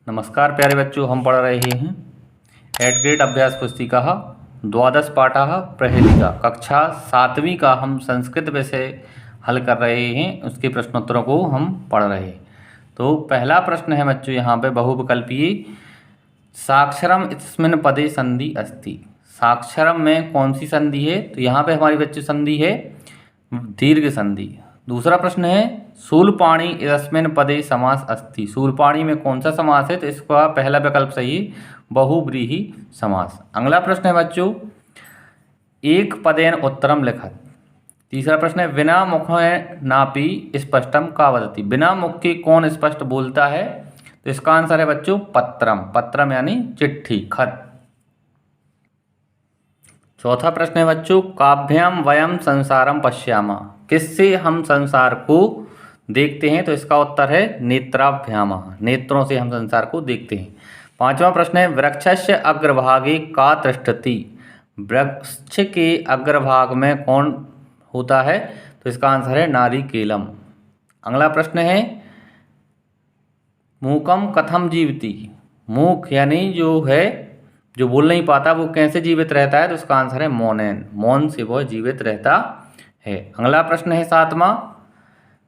नमस्कार प्यारे बच्चों, हम पढ़ रहे हैं 8th ग्रेड अभ्यास पुस्तिका द्वादश पाठः प्रहेलिका कक्षा 7वीं का हम संस्कृत विषय हल कर रहे हैं। उसके प्रश्नोत्तरों को हम पढ़ रहे हैं। तो पहला प्रश्न है बच्चों यहाँ पे बहुविकल्पीय साक्षरम इस्मिन् पदे संधि अस्ति। साक्षरम में कौन सी संधि है? तो यहाँ पे हमारी बच्चों संधि है दीर्घ संधि। दूसरा प्रश्न है शूलपाणि इस्मिन् पदे समास अस्ति। शूलपाणि में कौन सा समास है? तो इसका पहला विकल्प सही है, बहुव्रीहि समास। अगला प्रश्न है बच्चों एक पदेन उत्तरम लिखत। तीसरा प्रश्न है बिना मुखेन नापि स्पष्टम का वदति। बिना मुख के कौन स्पष्ट बोलता है? तो इसका आंसर है बच्चों पत्रम। पत्रम यानी चिट्ठी, खत। चौथा प्रश्न है बच्चों काभ्याम वयम संसारम पश्यामा। किससे हम संसार को देखते हैं? तो इसका उत्तर है नेत्राभ्याम। नेत्रों से हम संसार को देखते हैं। पांचवा प्रश्न है वृक्षस्य अग्रभागे का तिष्ठति। वृक्ष के अग्रभाग में कौन होता है? तो इसका आंसर है नारिकेलम। अगला प्रश्न है मूकम कथम जीवति। मूक यानी जो बोल नहीं पाता वो कैसे जीवित रहता है? तो इसका आंसर है मौनेन। मौन से वह जीवित रहता है। अगला प्रश्न है सातवां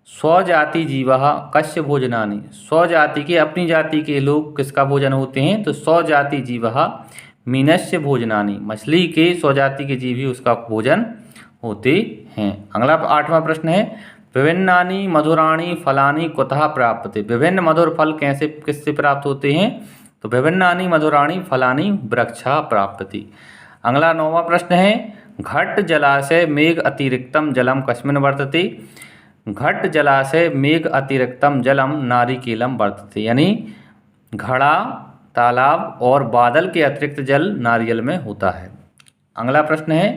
स्वजाति जीवः कस्य भोजनानि। स्वजाति के अपनी जाति के लोग किसका भोजन होते हैं? तो स्वजाति जीवः मीनस्य भोजनानि। मछली के स्वजाति के जीव ही उसका भोजन होते हैं। अगला आठवां प्रश्न है विभिन्नानि मधुराणि फलानि कुतः प्राप्यते। विभिन्न मधुर फल किससे प्राप्त होते हैं? तो विभिन्नानि मधुराणि फलानि वृक्षः प्राप्यते। अगला नौवां प्रश्न है घट जलाशय मेघ अतिरिक्तम जलम कस्मिन् वर्तते। घट जलाशय मेघ अतिरिक्तम जलम नारिकेलम वर्तते। यानी घड़ा, तालाब और बादल के अतिरिक्त जल नारियल में होता है। अगला प्रश्न है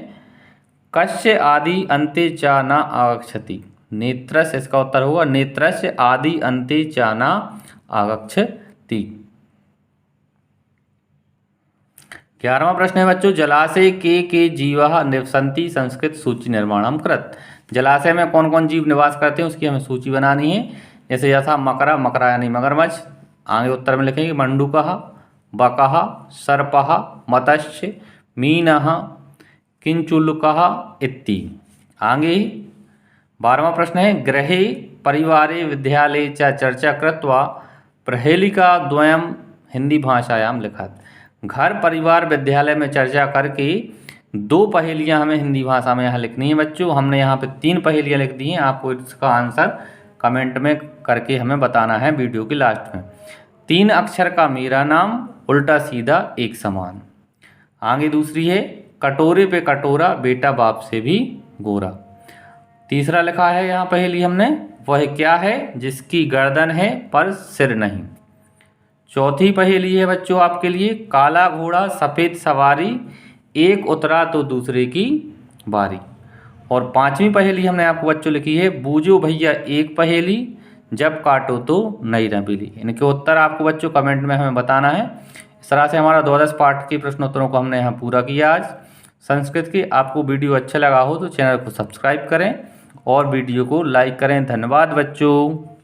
कस्य आदि अन्ते च न आगच्छति। नेत्रस्य, इसका उत्तर होगा नेत्रस्य आदि अन्ते च न आगच्छति। 11वां प्रश्न है बच्चों जलाशय के जीवः निवसन्ति संस्कृत सूची निर्माणम कृत। जलाशय में कौन कौन जीव निवास करते हैं उसकी हमें सूची बनानी है। जैसे यथा मकरा, मकरा यानी मगरमच्छ। आगे उत्तर में लिखेंगे मंडूकः, बकः, सर्पः, मत्स्य, मीनः, किंचुलुकः इति। आगे 12वां प्रश्न है गृहे परिवारे विद्यालये च चर्चा कृत्वा प्रहेलिका द्वयम हिंदी भाषायाम लिखत। घर, परिवार, विद्यालय में चर्चा करके 2 पहेलियाँ हमें हिंदी भाषा में यहाँ लिखनी है बच्चों। हमने यहाँ पे 3 पहेलियाँ लिख दी हैं। आपको इसका आंसर कमेंट में करके हमें बताना है वीडियो के लास्ट में। 3 अक्षर का मेरा नाम, उल्टा सीधा एक समान। आगे दूसरी है कटोरे पे कटोरा बेटा बाप से भी गोरा। तीसरा लिखा है यहाँ पहेली हमने वह क्या है जिसकी गर्दन है पर सिर नहीं। चौथी पहेली है बच्चों आपके लिए काला घोड़ा सफ़ेद सवारी एक उतरा तो दूसरे की बारी। और 5वीं पहेली हमने आपको बच्चों लिखी है बूझो भैया एक पहेली जब काटो तो नई रबेली। इनके उत्तर आपको बच्चों कमेंट में हमें बताना है। इस तरह से हमारा द्वादश पाठ के प्रश्नोत्तरों को हमने यहाँ पूरा किया आज संस्कृत के। आपको वीडियो अच्छा लगा हो तो चैनल को सब्सक्राइब करें और वीडियो को लाइक करें। धन्यवाद बच्चों।